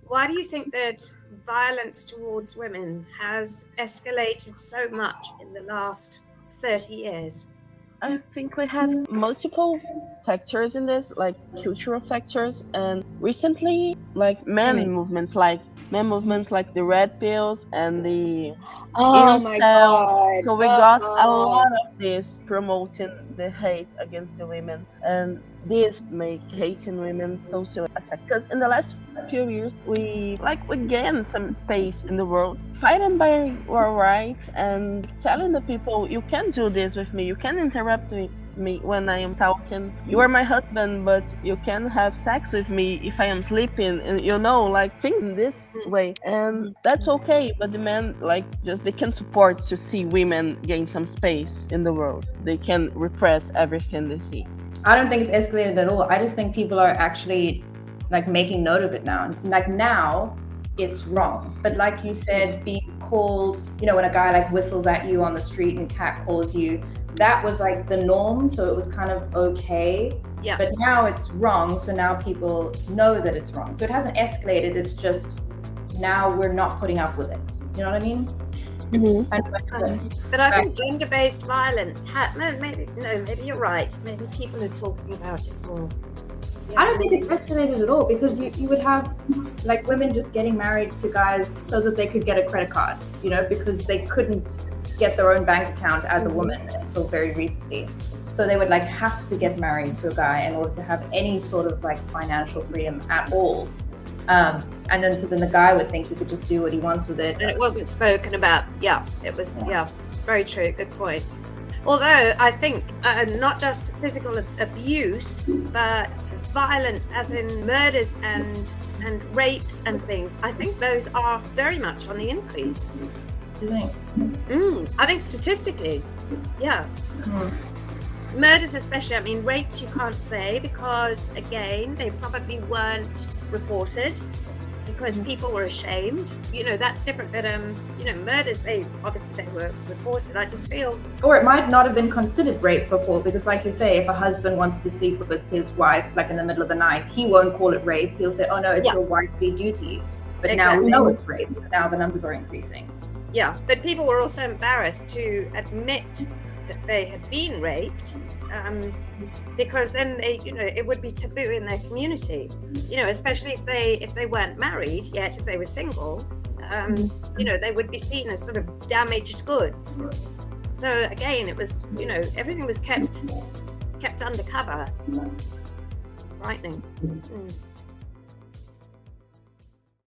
Why do you think that violence towards women has escalated so much in the last 30 years? I think we have multiple factors in this, like cultural factors, and recently, like men movements like the red pills and the Oh my incel. God. So we got a lot of this promoting the hate against the women, and this make hating women social attack. Because in the last few years, we gained some space in the world, fighting by our rights and telling the people, you can do this with me, you can interrupt me when I am talking. You are my husband, but you can have sex with me if I am sleeping, and like think in this way, and that's okay. But the men they can support to see women gain some space in the world. They can repress everything they see. I don't think it's escalated at all. I just think people are actually making note of it now. Now it's wrong. But like you said, being called, when a guy whistles at you on the street and catcalls you, that was the norm. So it was kind of okay. Yeah. But now it's wrong. So now people know that it's wrong. So it hasn't escalated. It's just now we're not putting up with it. You know what I mean? Mm-hmm. But I think gender-based violence, maybe you're right. Maybe people are talking about it more. Yeah, I don't think it's escalated at all, because you would have women just getting married to guys so that they could get a credit card, because they couldn't get their own bank account as a woman until very recently. So they would have to get married to a guy in order to have any sort of financial freedom at all. And then the guy would think he could just do what he wants with it. And it wasn't spoken about. Yeah, it was, very true. Good point. Although I think not just physical abuse, but violence as in murders and rapes and things, I think those are very much on the increase. Do you think? I think statistically, yeah. Murders especially, I mean, rapes you can't say because, again, they probably weren't reported because people were ashamed. That's different. But, murders, they were reported. I just feel... Or it might not have been considered rape before, because like you say, if a husband wants to sleep with his wife, in the middle of the night, he won't call it rape. He'll say, oh no, it's your wifely duty. But now we know it's rape, so now the numbers are increasing. Yeah, but people were also embarrassed to admit that they had been raped, because then it would be taboo in their community, especially if they weren't married yet. If they were single, they would be seen as sort of damaged goods. So again, it was, everything was kept undercover. Frightening.